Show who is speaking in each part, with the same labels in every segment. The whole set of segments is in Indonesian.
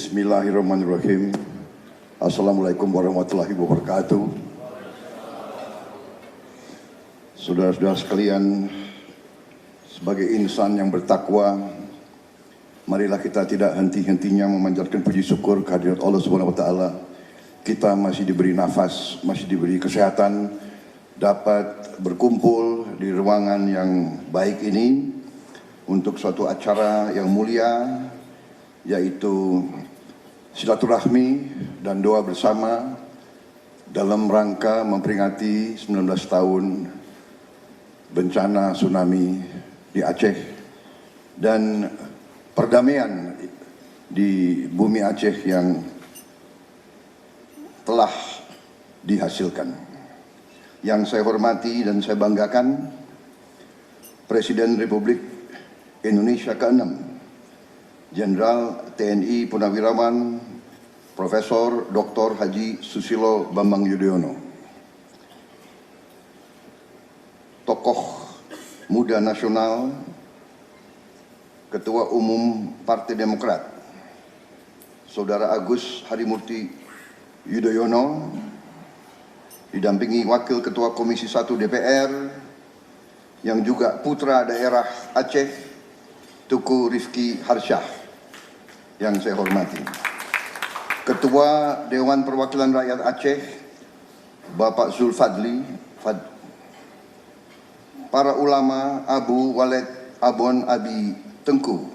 Speaker 1: Bismillahirrahmanirrahim. Assalamualaikum warahmatullahi wabarakatuh. Saudara-saudara sekalian, sebagai insan yang bertakwa, marilah kita tidak henti-hentinya memanjatkan puji syukur kehadirat Allah Subhanahu wa taala. Kita masih diberi nafas, masih diberi kesehatan, dapat berkumpul di ruangan yang baik ini untuk suatu acara yang mulia, yaitu silaturahmi dan doa bersama dalam rangka memperingati 19 tahun bencana tsunami di Aceh dan perdamaian di bumi Aceh yang telah dihasilkan. Yang saya hormati dan saya banggakan, Presiden Republik Indonesia ke-6, Jenderal TNI Purnawirawan Profesor Dr. Haji Susilo Bambang Yudhoyono, tokoh muda nasional, Ketua Umum Partai Demokrat, Saudara Agus Harimurti Yudhoyono, didampingi Wakil Ketua Komisi 1 DPR, yang juga putra daerah Aceh, Tuku Rifki Harsyah, yang saya hormati, Ketua Dewan Perwakilan Rakyat Aceh, Bapak Zulfadli, para ulama Abu Walid Abon Abi Tengku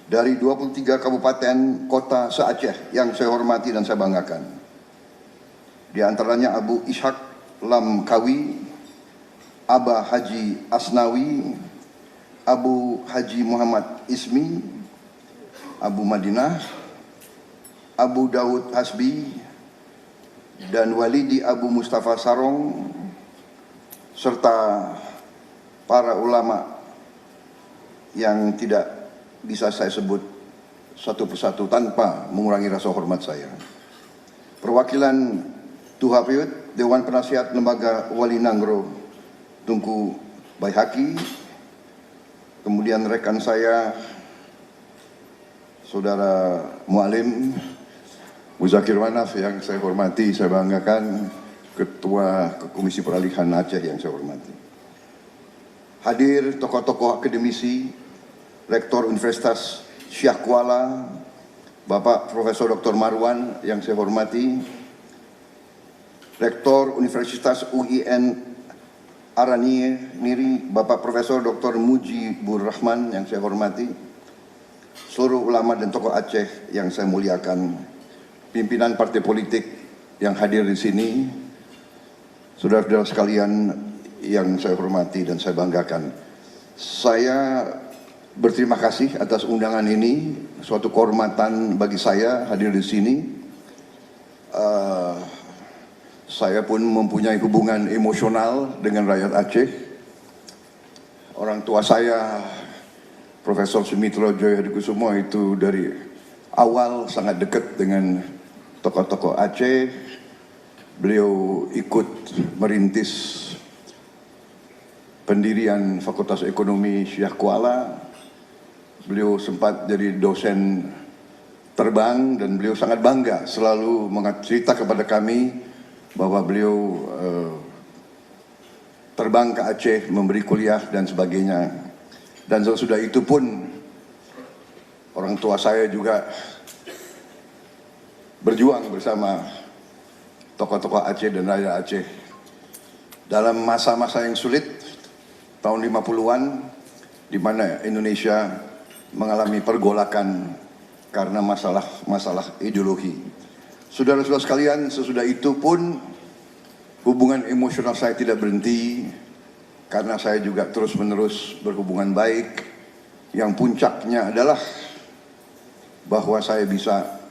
Speaker 1: dari 23 kabupaten kota se-Aceh yang saya hormati dan saya banggakan. Di antaranya Abu Ishak Lamkawi, Abah Haji Asnawi, Abu Haji Muhammad Ismi, Abu Madinah, Abu Daud Hasbi, dan Walidi Abu Mustafa Sarong, serta para ulama yang tidak bisa saya sebut satu persatu tanpa mengurangi rasa hormat saya. Perwakilan Tuhapiyut, Dewan Penasihat Lembaga Wali Nangro, Tunku Baihaki, kemudian rekan saya, Saudara Mualim Muzakir Manaf yang saya hormati, saya banggakan, Ketua Komisi Peralihan Aceh yang saya hormati. Hadir tokoh-tokoh akademisi, Rektor Universitas Syah Kuala, Bapak Profesor Dr. Marwan yang saya hormati, Rektor Universitas UIN Aranie Niri, Bapak Profesor Dr. Mujibur Rahman yang saya hormati, seluruh ulama dan tokoh Aceh yang saya muliakan, pimpinan partai politik yang hadir di sini, saudara-saudara sekalian yang saya hormati dan saya banggakan. Saya berterima kasih atas undangan ini, suatu kehormatan bagi saya hadir di sini. Saya pun mempunyai hubungan emosional dengan rakyat Aceh. Orang tua saya, Profesor Sumitro Joyo Hadikusumo, itu dari awal sangat dekat dengan tokoh-tokoh Aceh. Beliau ikut merintis pendirian Fakultas Ekonomi Syah Kuala. Beliau sempat jadi dosen terbang dan beliau sangat bangga selalu cerita kepada kami bahwa beliau terbang ke Aceh memberi kuliah dan sebagainya. Dan sesudah itu pun orang tua saya juga berjuang bersama tokoh-tokoh Aceh dan rakyat Aceh dalam masa-masa yang sulit tahun 50-an, di mana Indonesia mengalami pergolakan karena masalah ideologi. Saudara-saudara sekalian, sesudah itu pun hubungan emosional saya tidak berhenti, karena saya juga terus-menerus berhubungan baik, yang puncaknya adalah bahwa saya bisa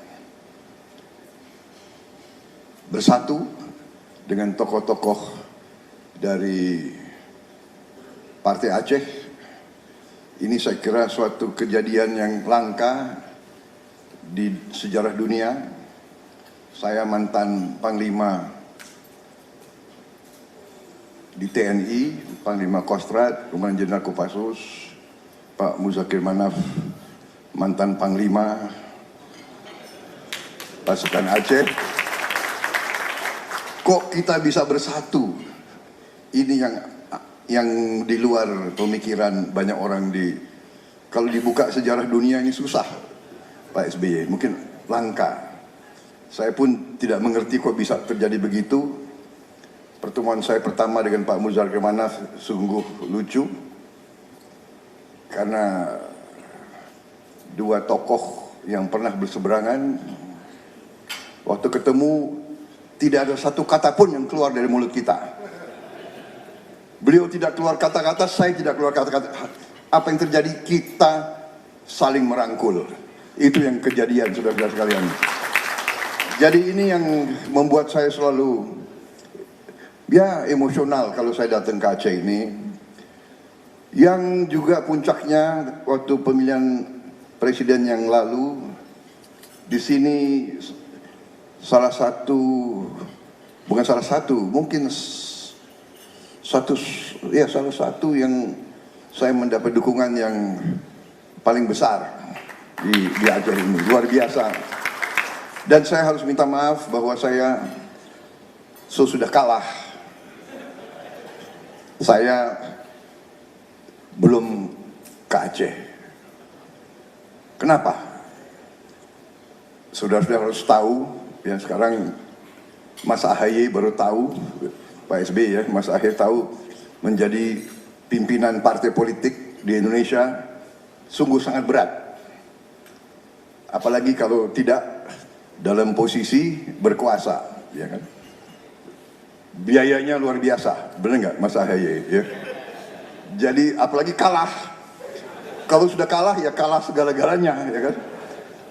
Speaker 1: bersatu dengan tokoh-tokoh dari Partai Aceh. Ini saya kira suatu kejadian yang langka di sejarah dunia. Saya mantan Panglima di TNI, Panglima Kostrat, kemudian Jenderal Kopassus, Pak Muzakir Manaf, mantan Panglima, pasukan Aceh. Kok kita bisa bersatu? Ini yang di luar pemikiran banyak orang kalau dibuka sejarah dunia ini susah, Pak SBY, mungkin langka. Saya pun tidak mengerti kok bisa terjadi begitu. Pertemuan saya pertama dengan Pak Muzar Kemanaf sungguh lucu, karena dua tokoh yang pernah berseberangan, waktu ketemu tidak ada satu kata pun yang keluar dari mulut kita. Beliau tidak keluar kata-kata, saya tidak keluar kata-kata. Apa yang terjadi? Kita saling merangkul. Itu yang kejadian, saudara-saudara sekalian. Jadi ini yang membuat saya selalu emosional kalau saya datang ke Aceh ini. Yang juga puncaknya waktu pemilihan presiden yang lalu, di sini salah satu yang saya mendapat dukungan yang paling besar di Aceh ini, luar biasa. Dan saya harus minta maaf bahwa saya sudah kalah. Saya belum ke Aceh. Kenapa? Saudara-saudara harus tahu, ya sekarang Mas AHY baru tahu, Pak SBY ya, Mas AHY tahu menjadi pimpinan partai politik di Indonesia sungguh sangat berat. Apalagi kalau tidak dalam posisi berkuasa, ya kan? Biayanya luar biasa, benar nggak Mas AHY? Ya? Jadi apalagi kalah. Kalau sudah kalah ya kalah segala-galanya, ya kan?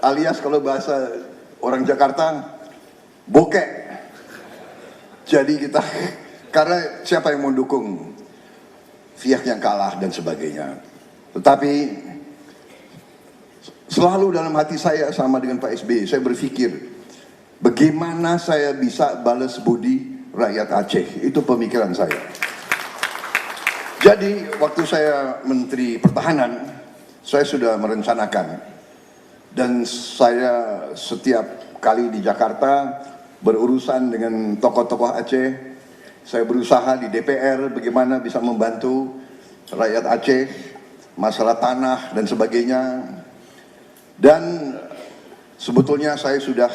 Speaker 1: Alias kalau bahasa orang Jakarta, bokek. Jadi kita, karena siapa yang mau dukung pihak yang kalah dan sebagainya. Tetapi selalu dalam hati saya sama dengan Pak SBY, saya berpikir bagaimana saya bisa balas budi rakyat Aceh. Itu pemikiran saya. Jadi waktu saya Menteri Pertahanan, saya sudah merencanakan, dan saya setiap kali di Jakarta berurusan dengan tokoh-tokoh Aceh, saya berusaha di DPR bagaimana bisa membantu rakyat Aceh, masalah tanah dan sebagainya. Dan sebetulnya saya sudah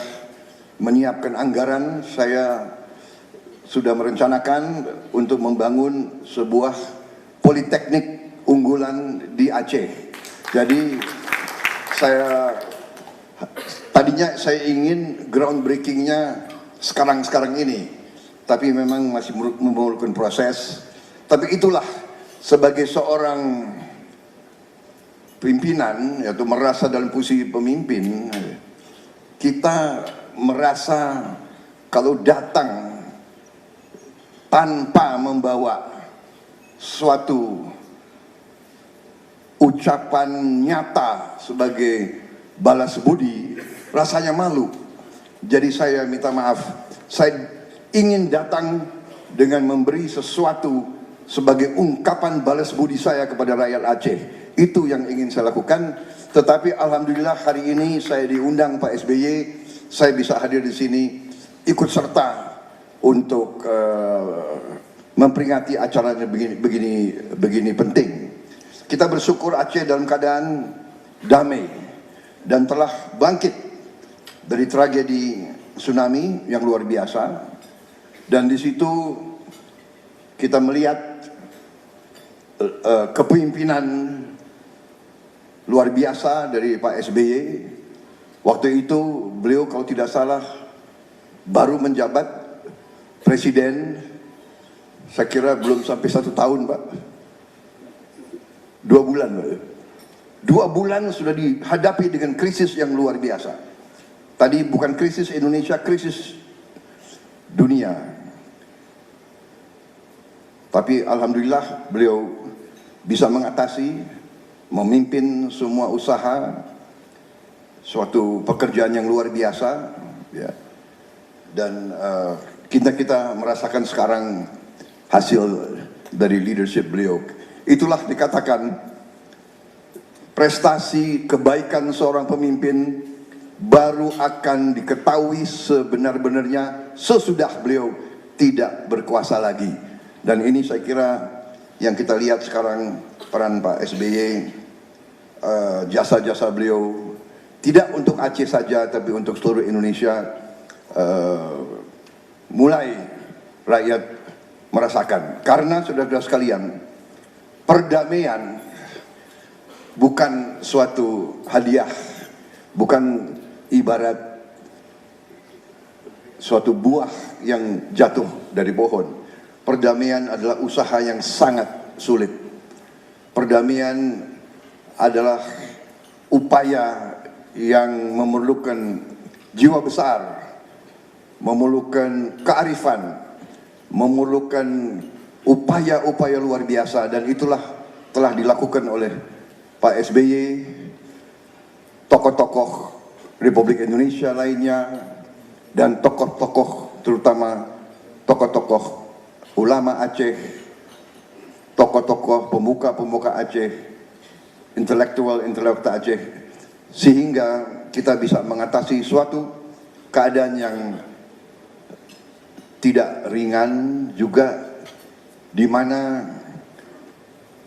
Speaker 1: menyiapkan anggaran, saya sudah merencanakan untuk membangun sebuah politeknik unggulan di Aceh. Jadi tadinya saya ingin groundbreakingnya sekarang ini, tapi memang masih memerlukan proses. Tapi itulah, sebagai seorang pimpinan, yaitu merasa dalam posisi pemimpin, kita merasa kalau datang tanpa membawa suatu ucapan nyata sebagai balas budi, rasanya malu. Jadi saya minta maaf, saya ingin datang dengan memberi sesuatu sebagai ungkapan balas budi saya kepada rakyat Aceh. Itu yang ingin saya lakukan. Tetapi alhamdulillah hari ini saya diundang Pak SBY, saya bisa hadir di sini ikut serta untuk memperingati acaranya begini penting. Kita bersyukur Aceh dalam keadaan damai dan telah bangkit dari tragedi tsunami yang luar biasa. Dan di situ kita melihat kepemimpinan luar biasa dari Pak SBY. Waktu itu beliau kalau tidak salah baru menjabat presiden, saya kira belum sampai 1 tahun Pak. 2 bulan Pak. 2 bulan sudah dihadapi dengan krisis yang luar biasa. Tadi bukan krisis Indonesia, krisis dunia. Tapi alhamdulillah beliau bisa mengatasi, memimpin semua usaha, suatu pekerjaan yang luar biasa, ya. Dan kita merasakan sekarang hasil dari leadership beliau. Itulah dikatakan prestasi kebaikan seorang pemimpin baru akan diketahui sebenar-benarnya sesudah beliau tidak berkuasa lagi. Dan ini saya kira yang kita lihat sekarang, peran Pak SBY, jasa-jasa beliau tidak untuk Aceh saja tapi untuk seluruh Indonesia, mulai rakyat merasakan. Karena saudara-saudara sekalian, perdamaian bukan suatu hadiah, bukan ibarat suatu buah yang jatuh dari pohon. Perdamaian adalah usaha yang sangat sulit. Perdamaian adalah upaya yang memerlukan jiwa besar, memerlukan kearifan, memerlukan upaya-upaya luar biasa, dan itulah telah dilakukan oleh Pak SBY, tokoh-tokoh Republik Indonesia lainnya, dan tokoh-tokoh, terutama tokoh-tokoh ulama Aceh, tokoh-tokoh pemuka-pemuka Aceh, intelektual Aceh, sehingga kita bisa mengatasi suatu keadaan yang tidak ringan juga, di mana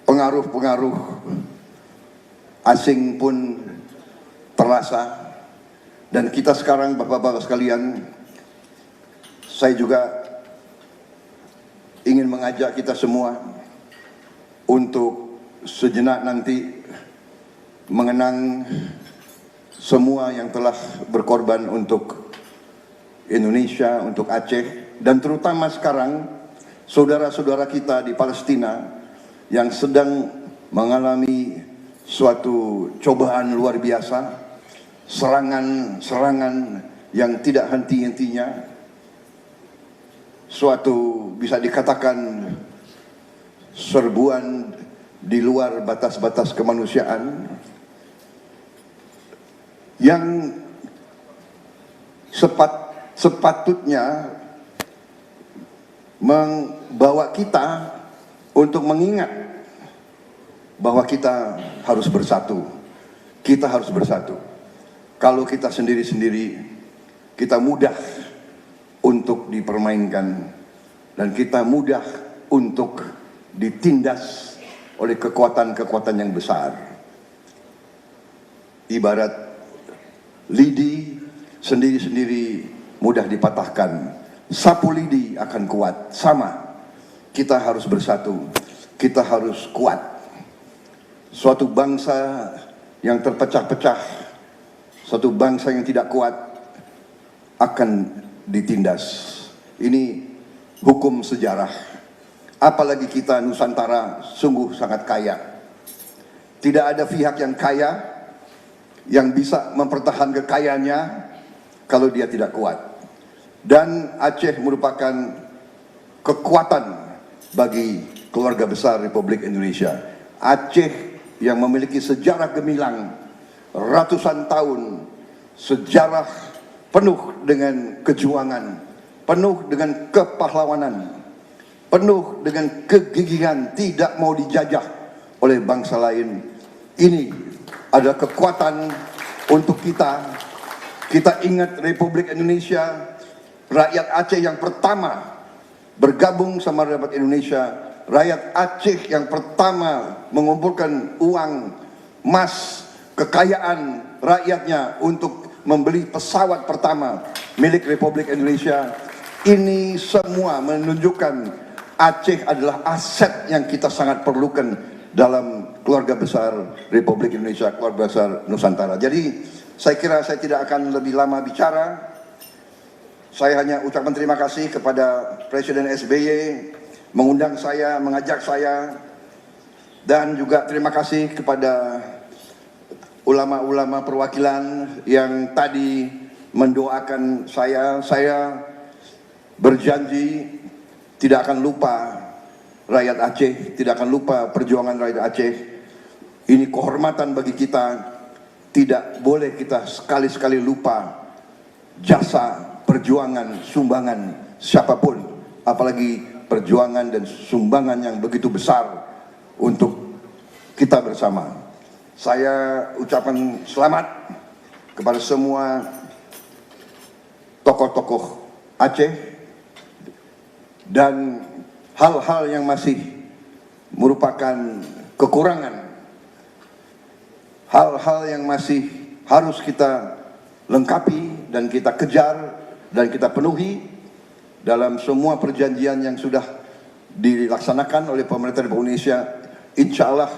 Speaker 1: pengaruh-pengaruh asing pun terasa. Dan kita sekarang, bapak-bapak sekalian, saya juga ingin mengajak kita semua untuk sejenak nanti mengenang semua yang telah berkorban untuk Indonesia, untuk Aceh, dan terutama sekarang saudara-saudara kita di Palestina yang sedang mengalami suatu cobaan luar biasa, serangan yang tidak henti-hentinya, suatu bisa dikatakan serbuan di luar batas-batas kemanusiaan yang sepatutnya membawa kita untuk mengingat bahwa kita harus bersatu. Kita harus bersatu. Kalau kita sendiri-sendiri, kita mudah untuk dipermainkan, dan kita mudah untuk ditindas oleh kekuatan-kekuatan yang besar. Ibarat lidi sendiri-sendiri mudah dipatahkan, sapu lidi akan kuat. Sama, kita harus bersatu, kita harus kuat. Suatu bangsa yang terpecah-pecah, suatu bangsa yang tidak kuat akan ditindas. Ini hukum sejarah. Apalagi kita Nusantara sungguh sangat kaya. Tidak ada pihak yang kaya yang bisa mempertahankan kekayaannya kalau dia tidak kuat. Dan Aceh merupakan kekuatan bagi keluarga besar Republik Indonesia. Aceh yang memiliki sejarah gemilang ratusan tahun, sejarah penuh dengan kejuangan, penuh dengan kepahlawanan, penuh dengan kegigihan, tidak mau dijajah oleh bangsa lain. Ini adalah kekuatan untuk kita. Kita ingat Republik Indonesia, rakyat Aceh yang pertama bergabung sama Republik Indonesia, rakyat Aceh yang pertama mengumpulkan uang, emas, kekayaan rakyatnya untuk membeli pesawat pertama milik Republik Indonesia. Ini semua menunjukkan Aceh adalah aset yang kita sangat perlukan dalam keluarga besar Republik Indonesia, keluarga besar Nusantara. Jadi saya kira saya tidak akan lebih lama bicara. Saya hanya ucapkan terima kasih kepada Presiden SBY mengundang saya, mengajak saya, dan juga terima kasih kepada ulama-ulama perwakilan yang tadi mendoakan saya. Saya berjanji tidak akan lupa rakyat Aceh, tidak akan lupa perjuangan rakyat Aceh. Ini kehormatan bagi kita. Tidak boleh kita sekali-sekali lupa jasa, perjuangan, sumbangan siapapun, apalagi perjuangan dan sumbangan yang begitu besar untuk kita bersama. Saya ucapkan selamat kepada semua tokoh-tokoh Aceh dan hal-hal yang masih merupakan kekurangan, hal-hal yang masih harus kita lengkapi dan kita kejar dan kita penuhi dalam semua perjanjian yang sudah dilaksanakan oleh pemerintah Republik Indonesia. Insya Allah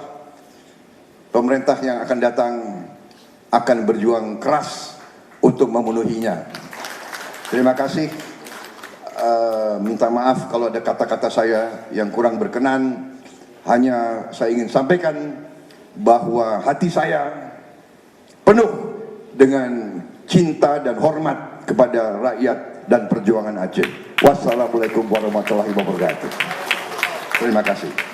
Speaker 1: pemerintah yang akan datang akan berjuang keras untuk memenuhinya. Terima kasih. Minta maaf kalau ada kata-kata saya yang kurang berkenan. Hanya saya ingin sampaikan bahwa hati saya penuh dengan cinta dan hormat kepada rakyat dan perjuangan Aceh. Wassalamualaikum warahmatullahi wabarakatuh. Terima kasih.